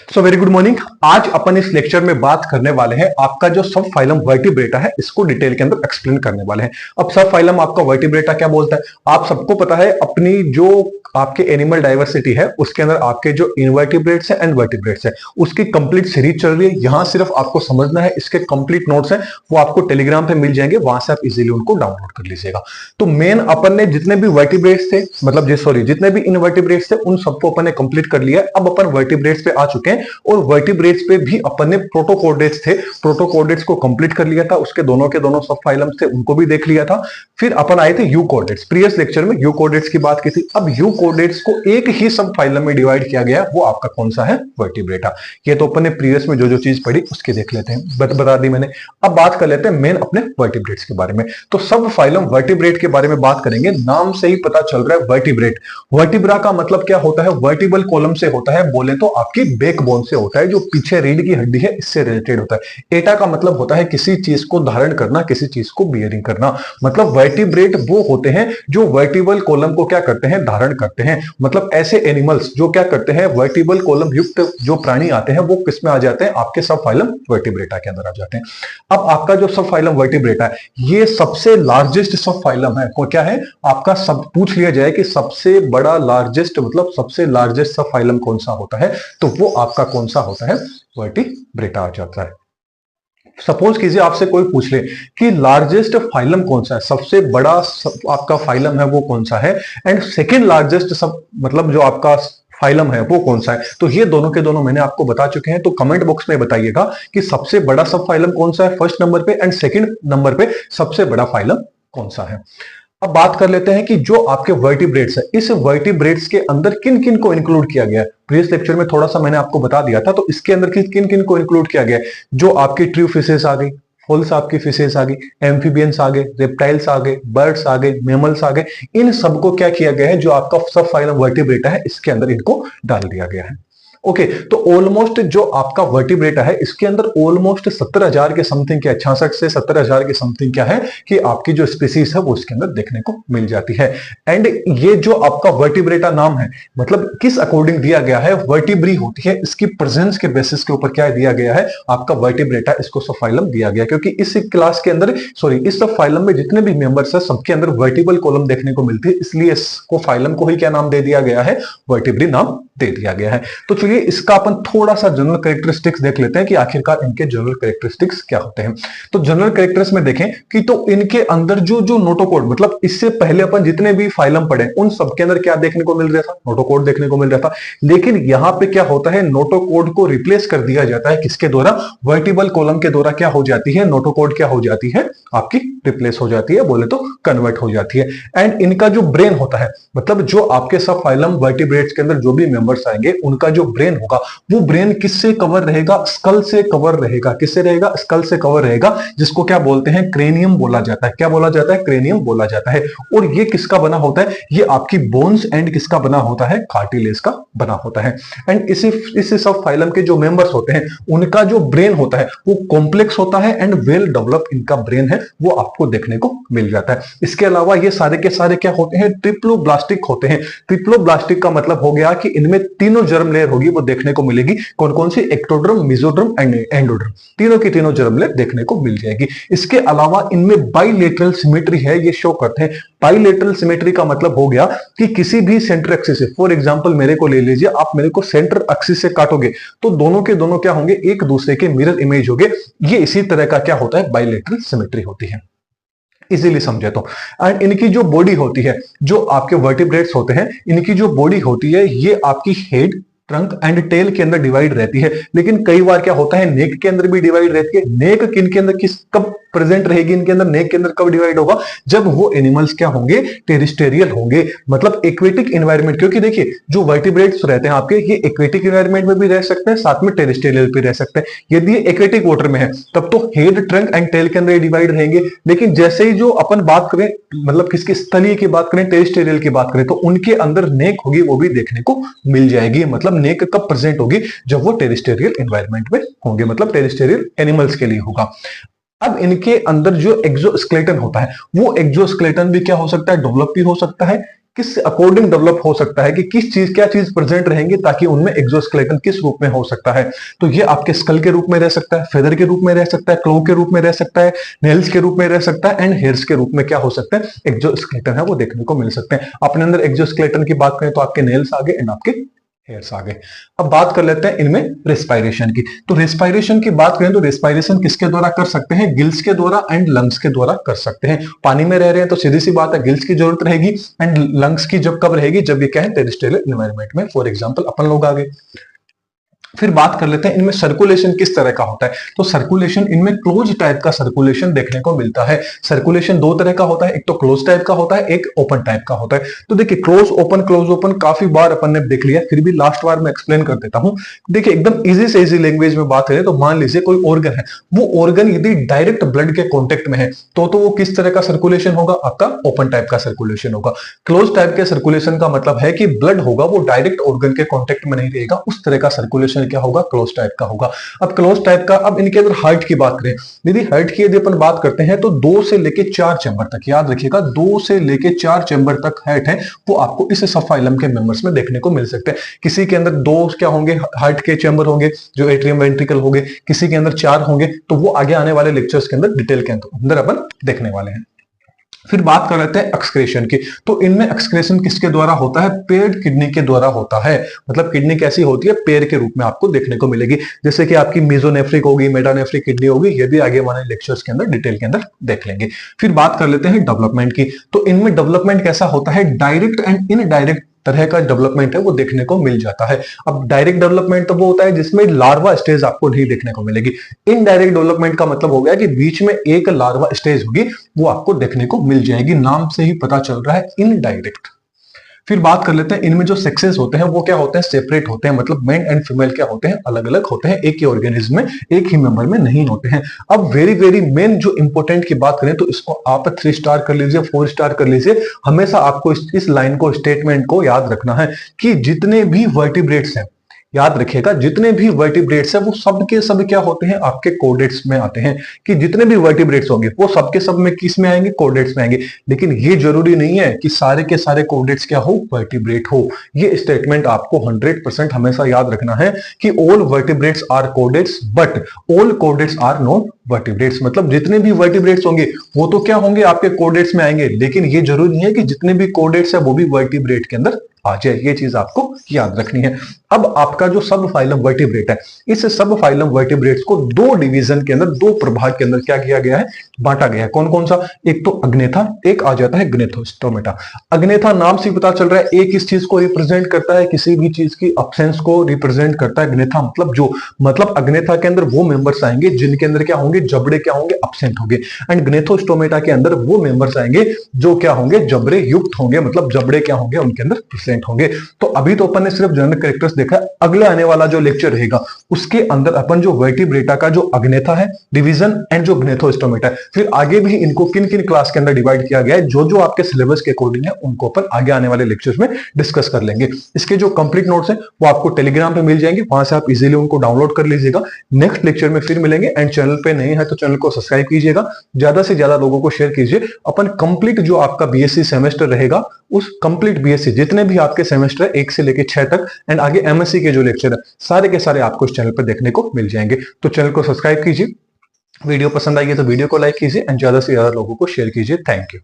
So very good morning. आज अपन इस lecture में बात करने वाले हैं आपका जो सब फाइलम वर्टिब्रेटा है इसको डिटेल के अंदर एक्सप्लेन करने वाले हैं। अब सब फाइलम आपका वर्टिब्रेटा क्या बोलता है आप सबको पता है। अपनी जो आपके एनिमल डाइवर्सिटी है उसके अंदर आपके जो इनवर्टिब्रेट्स है एंड वर्टिब्रेट्स है उसकी कंप्लीट सीरीज चल रही है। यहां सिर्फ आपको समझना है, इसके कंप्लीट नोट्स हैं वो आपको टेलीग्राम पे मिल जाएंगे, वहां से आप इजीली उनको डाउनलोड कर लीजिएगा। तो मेन अपन ने जितने भी वर्टिब्रेट्स थे जितने भी इनवर्टिब्रेट्स थे उन सबको अपन ने कंप्लीट कर लिया। अब अपन वर्टिब्रेट्स पे आ चुके हैं और वर्टिब्रेट्स पे भी अपन ने प्रोटोकोर्डेट्स थे, प्रोटोकोर्डेट्स को कंप्लीट कर लिया था। उसके दोनों के दोनों सब फाइलम्स थे उनको भी देख लिया था। फिर अपन आए थे यूकोर्डेट्स। प्रीवियस लेक्चर में यूकोर्डेट्स की बात की थी। अब यूकोर्डेट्स को एक ही सब फाइलम में डिवाइड किया गया, वो आपका कौन सा है? वर्टिब्रेटा। ये तो अपन ने प्रीवियस में जो चीज पढ़ी उसके देख लेते हैं, बता दी मैंने। अब बात कर लेते हैं मेन अपने वर्टिब्रेट्स के बारे में। तो सब फाइलम वर्टिब्रेट के बारे में बात करेंगे। नाम से ही पता चल रहा है वर्टिब्रेट। वर्टिब्रा का मतलब क्या होता है? वर्टिबल कॉलम से होता है, बोले तो आपकी बैकबोन से होता है, जो पीछे रीढ़ की हड्डी है इससे रिलेटेड होता है। एटा का मतलब होता है किसी चीज को धारण करना, किसी चीज को बियरिंग करना। मतलब वर्टिब्रेट वो होते हैं जो वर्टिबल कॉलम को क्या करते हैं? धारण करते हैं। मतलब ऐसे एनिमल्स जो क्या करते हैं, वर्टिबल कॉलम युक्त जो प्राणी आते हैं वो किस में आ जाते हैं? आपके सब फाइलम वर्टिब्रेटा के अंदर आ जाते हैं। अब आपका जो सब फाइलम वर्टिब्रेटा है ये सबसे लार्जेस्ट सब फाइलम है। क्या है आपका? सब पूछ लिया जाए कि सबसे बड़ा लार्जेस्ट मतलब सबसे लार्जेस्ट सब फाइलम कौन सा होता है, तो वो आपका कौन सा होता है? वर्टिब्रेटा आ जाता है। सपोज कीजिए आपसे कोई पूछ ले कि लार्जेस्ट फाइलम कौन सा है, सबसे बड़ा आपका फाइलम है वो कौन सा है, एंड सेकेंड लार्जेस्ट सब मतलब जो आपका फाइलम है वो कौन सा है, तो ये दोनों के दोनों मैंने आपको बता चुके हैं। तो कमेंट बॉक्स में बताइएगा कि सबसे बड़ा सब फाइलम कौन सा है फर्स्ट नंबर पे, एंड सेकंड नंबर पे सबसे बड़ा फाइलम कौन सा है। अब बात कर लेते हैं कि जो आपके वर्टिब्रेट्स है, इस वर्टिब्रेट्स के अंदर किन किन को इंक्लूड किया गया है। प्रीवियस लेक्चर में थोड़ा सा मैंने आपको बता दिया था। तो इसके अंदर किन किन को इंक्लूड किया गया है? जो आपकी ट्रू फिशेस आ गई, फॉल्स आपकी फिशेस आ गई, एम्फीबियंस आ गए, रेप्टाइल्स आ गए, बर्ड्स आ गए, मेमल्स आ गए। इन सबको क्या किया गया है? जो आपका सब फाइलम वर्टिब्रेटा है इसके अंदर इनको डाल दिया गया है। ओके, तो ऑलमोस्ट जो आपका वर्टिब्रेटा है इसके अंदर ऑलमोस्ट 70,000 के समथिंग क्या, 66 से 70,000 के समथिंग क्या है कि आपकी जो स्पीसीज है वो इसके अंदर देखने को मिल जाती है। एंड ये जो आपका वर्टिब्रेटा नाम है मतलब किस अकॉर्डिंग दिया गया है? वर्टिब्री होती है, इसकी प्रेजेंस के बेसिस के ऊपर क्या दिया गया है? आपका वर्टिब्रेटा, इसको सब फाइलम दिया गया क्योंकि इस क्लास के अंदर इस सब फाइलम में जितने भी मेंबर्स है सबके अंदर वर्टिबल कॉलम देखने को मिलती है, इसलिए इसको फाइलम को ही क्या नाम दे दिया गया है? वर्टिब्री नाम दे दिया गया है। तो चलिए इसका अपन थोड़ा सा जनरल कैरेक्टरिस्टिक्स देख लेते हैं कि आखिरकार इनके जनरल कैरेक्टरिस्टिक्स क्या होते हैं। तो जनरल कैरेक्टर्स में देखें कि तो इनके अंदर जो नोटोकोड मतलब इससे पहले अपन जितने भी फाइलम पढ़े उन सबके अंदर क्या देखने को मिल रहा था? नोटोकोड देखने को मिल रहा था। लेकिन यहां पे क्या होता है? नोटोकोड को रिप्लेस कर दिया जाता है किसके द्वारा? वर्टिबल कॉलम के द्वारा क्या हो जाती है? नोटोकोड क्या हो जाती है? आपकी रिप्लेस हो जाती है, बोले तो कन्वर्ट हो जाती है। एंड इनका जो ब्रेन होता है मतलब जो आपके सब फाइलम वर्टिब्रेट्स के अंदर जो भी मेंबर्स आएंगे उनका जो ब्रेन होगा वो ब्रेन किससे कवर रहेगा? स्कल से कवर रहेगा। किससे रहेगा? स्कल से कवर रहेगा, जिसको क्या बोलते हैं? क्रेनियम बोला जाता है। क्या बोला जाता है? क्रेनियम बोला जाता है। और ये किसका बना होता है? ये आपकी बोन्स एंड किसका बना होता है? कार्टिलेज का बना होता है। एंड इस सब फाइलम के जो मेंबर्स होते हैं उनका जो ब्रेन होता है वो कॉम्प्लेक्स होता है एंड वेल डेवलप इनका ब्रेन है, वो आपको देखने को मिल जाता है। इसके अलावा ये सारे के सारे क्या होते हैं? ट्रिप्लोब्लास्टिक होते हैं। ट्रिप्लोब्लास्टिक का मतलब हो गया कि इनमें तीनों जर्म लेयर होगी वो देखने को मिलेगी। कौन कौन सी? एक्टोड्रम, मेसोड्रम एंड एंडोड्रम, तीनों की तीनों जर्म लेयर देखने को मिल जाएगी। इसके अलावा इनमें बाइलेटरल सिमेट्री है, ये शो करते हैं। बाइलेटरल सिमेट्री का मतलब हो गया कि किसी भी सेंटर एक्सिस से, फॉर एग्जांपल मेरे को ले लीजिए, आप मेरे को सेंटर एक्सिस से काटोगे तो दोनों के दोनों क्या होंगे? एक दूसरे के मिरर इमेज होंगे। ये इसी तरह का क्या होता है? बाइलेटरल सिमेट्री होती है। इजीली समझे तो। एंड इनकी जो बॉडी होती है, जो आपके वर्टिब्रेट्स होते हैं, इनकी जो बॉडी होती है ये आपकी हेड, ट्रंक एंड टेल के अंदर डिवाइड रहती है। लेकिन कई बार क्या होता है? नेक के अंदर भी डिवाइड रहती है। नेक किन के अंदर कब प्रेजेंट रहेगी? इनके अंदर नेक के अंदर कब डिवाइड होगा? जब वो एनिमल्स क्या होंगे? टेरिस्टेरियल होंगे, मतलब एक्वेटिक एनवायरनमेंट। क्योंकि देखिए जो वर्टिब्रेट्स रहते हैं आपके, ये एक्वेटिक एनवायरनमेंट में भी रह सकते हैं, साथ में टेरिस्टेरियल भी रह सकते हैं। यदि ये एक्वेटिक वाटर में है तब तो हेड, ट्रंक एंड टेल के अंदर डिवाइड रहेंगे। लेकिन जैसे ही जो अपन बात करें मतलब किसकी? स्थलीय की बात करें, टेरिस्टेरियल की बात करें, तो उनके अंदर नेक होगी वो भी देखने को मिल जाएगी। मतलब नेक कब प्रेजेंट होगी? जब वो टेरिस्टेरियल एनवायरनमेंट में होंगे, मतलब टेरिस्टेरियल एनिमल्स के लिए होगा। अब इनके अंदर जो एक्सोस्केलेटन होता है वो एक्सोस्केलेटन भी क्या हो सकता है? डेवलप भी हो सकता है, किस अकॉर्डिंग डेवलप हो सकता है, कि किस चीज क्या चीज प्रेजेंट रहेंगे ताकि उनमें एक्सोस्केलेटन किस रूप में हो सकता है। तो ये आपके स्कल के रूप में रह सकता है, फेदर के रूप में रह सकता है, क्लो के रूप में रह सकता है, नेल्स के रूप में रह सकता है, एंड हेयर्स के रूप में क्या हो सकता है, एक्सोस्केलेटन है वो देखने को मिल सकते हैं। अपने अंदर एक्सोस्केलेटन की बात करें तो आपके नेल्स आ गए एंड आपके हेयर्स आ गए। अब बात कर लेते हैं इनमें रेस्पायरेशन की। तो रेस्पायरेशन की बात करें तो रेस्पायरेशन किसके द्वारा कर सकते हैं, गिल्स के द्वारा एंड लंग्स के द्वारा कर सकते हैं। पानी में रह रहे हैं तो सीधी सी बात है गिल्स की जरूरत रहेगी, एंड लंग्स की जब कब रहेगी, जब ये क्या है टेरेस्ट्रियल एनवायरनमेंट में, फॉर एग्जांपल अपन लोग आ गए। फिर बात कर लेते हैं इनमें सर्कुलेशन किस तरह का होता है। तो सर्कुलेशन इनमें क्लोज टाइप का सर्कुलेशन देखने को मिलता है। सर्कुलेशन दो तरह का होता है, एक तो क्लोज टाइप का होता है, एक ओपन टाइप का होता है। तो देखिए क्लोज ओपन काफी बार अपन ने देख लिया, फिर भी लास्ट बार मैं एक्सप्लेन कर देता हूं। देखिए एकदम इजी से इजी लैंग्वेज में बात करें तो मान लीजिए कोई ऑर्गन है, वो ऑर्गन यदि डायरेक्ट ब्लड के कॉन्टेक्ट में है तो वो किस तरह का सर्कुलेशन होगा, आपका ओपन टाइप का सर्कुलेशन होगा। क्लोज टाइप के सर्कुलेशन का मतलब है कि ब्लड होगा वो डायरेक्ट ऑर्गन के कॉन्टेक्ट में नहीं रहेगा, उस तरह का सर्कुलेशन क्या होगा, क्लोज टाइप का होगा। अब क्लोज टाइप का, अब इनके अंदर हार्ट की बात करें, यदि हार्ट की यदि अपन बात करते हैं तो 2 से लेके 4 चैम्बर तक, याद रखिएगा 2 से लेके 4 चैम्बर तक हार्ट है वो आपको इस सबफाइलम के मेंबर्स में देखने को मिल सकते हैं। किसी के अंदर 2 क्या होंगे हार्ट के चैम्बर होंगे जो एट्रियम वेंट्रिकल होंगे, किसी के अंदर 4 होंगे, तो वो आगे आने वाले लेक्चर्स के अंदर डिटेल के अंदर अपन देखने वाले हैं। फिर बात कर लेते हैं एक्सक्रेशन की। तो इनमें एक्सक्रेशन किसके द्वारा होता है, पेयर्ड किडनी के द्वारा होता है। मतलब किडनी कैसी होती है, पेयर के रूप में आपको देखने को मिलेगी, जैसे कि आपकी मेसोनेफ्रिक होगी, मेटानेफ्रिक किडनी होगी, ये भी आगे वाले लेक्चर्स के अंदर डिटेल के अंदर देख लेंगे। फिर बात कर लेते हैं डेवलपमेंट की। तो इनमें डेवलपमेंट कैसा होता है, डायरेक्ट एंड इनडायरेक्ट तरह का डेवलपमेंट है वो देखने को मिल जाता है। अब डायरेक्ट डेवलपमेंट तो वो होता है जिसमें लार्वा स्टेज आपको नहीं देखने को मिलेगी। इनडायरेक्ट डेवलपमेंट का मतलब हो गया कि बीच में एक लार्वा स्टेज होगी वो आपको देखने को मिल जाएगी, नाम से ही पता चल रहा है इनडायरेक्ट। फिर बात कर लेते हैं इनमें जो सेक्सेस होते हैं वो क्या होते हैं, सेपरेट होते हैं। मतलब मेल एंड फीमेल क्या होते हैं, अलग अलग होते हैं, एक ही ऑर्गेनिज्म में एक ही मेंबर में नहीं होते हैं। अब वेरी वेरी मेन जो इंपॉर्टेंट की बात करें तो इसको आप 3 स्टार कर लीजिए, 4 स्टार कर लीजिए। हमेशा आपको इस लाइन को, स्टेटमेंट को याद रखना है कि जितने भी वर्टिब्रेट्स हैं, याद रखिएगा जितने भी वर्टिब्रेट्स हैं वो सब के सब क्या होते हैं, आपके कोर्डेट्स में आते हैं। कि जितने भी वर्टिब्रेट्स होंगे वो सब के सब में किस में आएंगे, कोर्डेट्स में आएंगे। लेकिन ये जरूरी नहीं है कि सारे के सारे कोर्डेट्स क्या हो, वर्टिब्रेट हो। ये स्टेटमेंट आपको 100% हमेशा याद रखना है कि all vertebrates are chordates but all chordates are not vertebrates. मतलब जितने भी वर्टिब्रेट्स होंगे वो तो क्या होंगे, आपके कोर्डेट्स में आएंगे, लेकिन ये जरूरी नहीं है कि जितने भी कोर्डेट्स है वो भी वर्टिब्रेट के अंदर आ जाए। ये चीज आपको याद रखनी है। अब आपका जो सब फाइलम वर्टिब्रेट है, इस सब फाइलम वर्टिब्रेट्स को 2 डिवीजन के अंदर, 2 प्रभाग के अंदर क्या किया गया है, बांटा गया है। कौन कौन सा, एक तो अग्नेथा, एक आ जाता है ग्नेथोस्टोमेटा। अग्नेथा नाम से पता चल रहा है एक इस चीज को रिप्रेजेंट करता है, किसी भी चीज की अब्सेंस को रिप्रेजेंट करता है। ग्नेथा मतलब जो, मतलब अग्नेथा के अंदर वो मेंबर्स आएंगे जिनके अंदर क्या होंगे, जबड़े क्या होंगे, अब्सेंट होंगे। एंड ग्नेथोस्टोमेटा के अंदर वो मेंबर्स आएंगे जो क्या होंगे, जबड़े युक्त होंगे, मतलब जबड़े क्या होंगे, उनके अंदर प्रेजेंट होंगे। तो अभी तो अपन ने सिर्फ जनरल कैरेक्टर्स देखा, अगले आने वाला जो लेक्चर रहेगा उसके अंदर अपन जो वर्टिब्रेटा का जो अग्नेथा है डिवीजन एंड जो ग्नेथोस्टोमेटा है, फिर आगे भी इनको किन किन क्लास के अंदर डिवाइड किया गया है, जो जो आपके सिलेबस के अकॉर्डिंग है उनको अपन आगे आने वाले लेक्चर्स में डिस्कस कर लेंगे। इसके जो कंप्लीट नोट्स हैं वो आपको टेलीग्राम पे मिल जाएंगे, वहां से आप इजीली उनको डाउनलोड कर लीजिएगा। नेक्स्ट लेक्चर में फिर मिलेंगे। एंड चैनल पे नहीं है तो चैनल को सब्सक्राइब कीजिएगा, ज्यादा से ज्यादा लोगों को शेयर कीजिए। अपन कंप्लीट जो आपका बीएससी सेमेस्टर रहेगा, उस कंप्लीट बीएससी जितने भी आपके सेमेस्टर है 1 से लेके 6 तक, एंड आगे एमएससी के जो लेक्चर है सारे के सारे आपको इस चैनल पर देखने को मिल जाएंगे। तो चैनल को सब्सक्राइब कीजिए, वीडियो पसंद आई है तो वीडियो को लाइक कीजिए एंड ज्यादा से ज्यादा लोगों को शेयर कीजिए। Thank you.